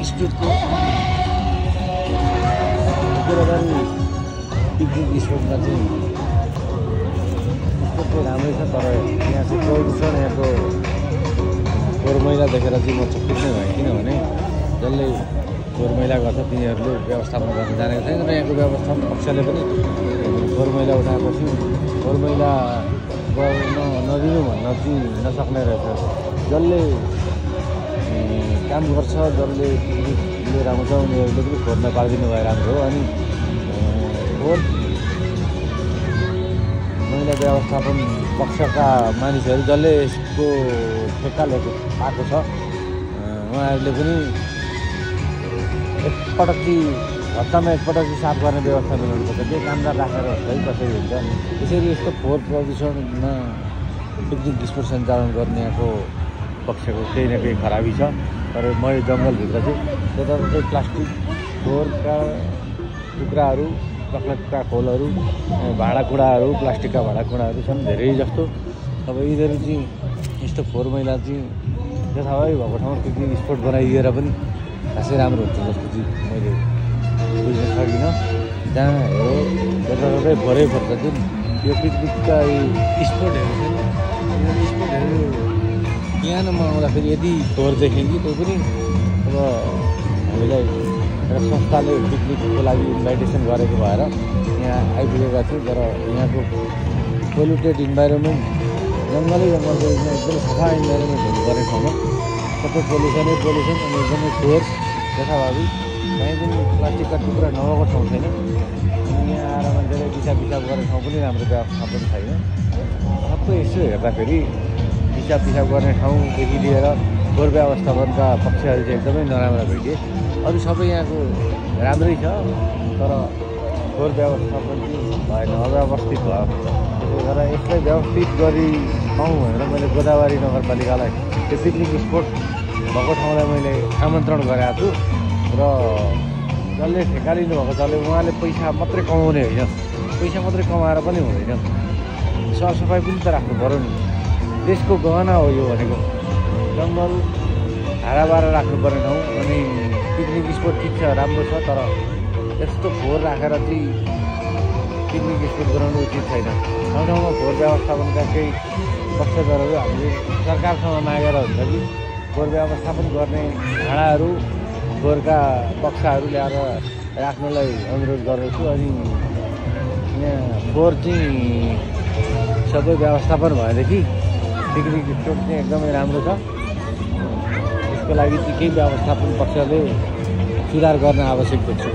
स्पिडको picnic स्पोटमा चाहिँ एकदमै राम्रै छ। तर यहाँ चाहिँ प्रदूषण यहाँको फोहोर मैला देखेर चाहिँ म चकित नै भएँ। किनभने जसले फोहोर मैला गर्छ तिनीहरूले व्यवस्थापन गर्न जानेको छैन र यहाँको व्यवस्थापन पक्षले पनि फोहोर मैला उठाएपछि फोहोर मैला गर्न नदिनु भन्न चाहिँ नसक्ने रहेछ। जसले काम गर्छ, जसले पिकनिक लिएर आउँछ उनीहरूले पनि फोहोर नपारिदिनु भए राम्रो हो। अनि फोहोर मैला व्यवस्थापन पक्षका मानिसहरू जसले यसको ठेक्का पाएको छ उहाँहरूले पनि एकपटक चाहिँ हप्तामा एकपटक चाहिँ साफ गर्ने व्यवस्था मिलाउनुपर्छ। केही कामदार राखेर है कसरी हुन्छ। यसरी यस्तो फोहोर प्रदूषणमा पिकनिक स्पोट सञ्चालन गर्ने यहाँको पक्षको केही न केही खराबी छ। तर म यो जङ्गलभित्र चाहिँ त्यताउता प्लास्टिक फोहोरका टुक्राहरू, चक्लेटका खोलहरू, भाँडाकुँडाहरू, प्लास्टिकका भाँडाकुँडाहरू छन् धेरै जस्तो। अब यिनीहरू चाहिँ यस्तो फोहोर मैला चाहिँ यथाभावी भएको ठाउँमा पिकनिक स्पोट बनाइदिएर पनि खासै राम्रो हुन्छ जस्तो चाहिँ मैले बुझ्न सकिनँ। जहाँ हेरो जताततै फोहोरै फोहोर जुन यो पिकनिकका स्पोटहरू छन् यो स्पोटहरू बिहानमा आउँदाखेरि यदि फोहोर देखेँ कि त्यो पनि अब हामीलाई एउटा संस्थाले पिकनिकको लागि इन्भाइटेसन गरेको भएर यहाँ आइपुगेका थियौँ। तर यहाँको पोल्युटेड इन्भाइरोमेन्ट जङ्गलै एकदमै सफा इन्भाइरोमेन्ट हुनुपर्ने ठाउँमा सबै पोल्युसनै पोल्युसन अनि एकदमै फोहोर यथाभावी कहीँ पनि प्लास्टिकका टुक्रा नभएको ठाउँ छैन। अनि यहाँ आएर मान्छेले पिसाब गर्ने ठाउँ पनि राम्रो व्यवस्थापन छैन। सबै यसो हेर्दाखेरि पिसाब गर्ने ठाउँदेखि लिएर फोहोर व्यवस्थापनका पक्षहरू चाहिँ एकदमै नराम्रा भेटिए। अरू सबै यहाँको राम्रै छ तर फोहोर व्यवस्थापन चाहिँ भएन, अव्यवस्थित भयो। त्यसले गर्दा यसलाई व्यवस्थित गरी ठाउँ भनेर मैले गोदावरी नगरपालिकालाई त्यो पिकनिक स्पोट भएको ठाउँलाई मैले आमन्त्रण गरेको छु र जसले ठेक्का लिनुभएको जसले उहाँले पैसा मात्रै कमाउने होइन, पैसा मात्रै कमाएर पनि हुँदैन, सरसफाइ पनि त राख्नु पऱ्यो नि। देशको गहना हो यो भनेको। जङ्गल हाराबारा राख्नुपर्ने ठाउँ अनि पिकनिक स्पोट ठिक छ राम्रो छ तर यस्तो फोहोर राखेर चाहिँ पिकनिक स्पोट बनाउनु उचित छैन। ठाउँ ठाउँमा फोहोर व्यवस्थापनका केही पक्षधरहरू हामीले सरकारसँग मागेर हुन्छ कि फोहोर व्यवस्थापन गर्ने भाँडाहरू फोहोरका बक्साहरू ल्याएर राख्नलाई अनुरोध गर्दछु। अनि यहाँ फोहोर चाहिँ सबै व्यवस्थापन भएदेखि पिकनिक स्पोट चाहिँ एकदमै राम्रो छ। यसको लागि चाहिँ केही व्यवस्थापन पक्षले सुधार गर्न आवश्यक देख्छु।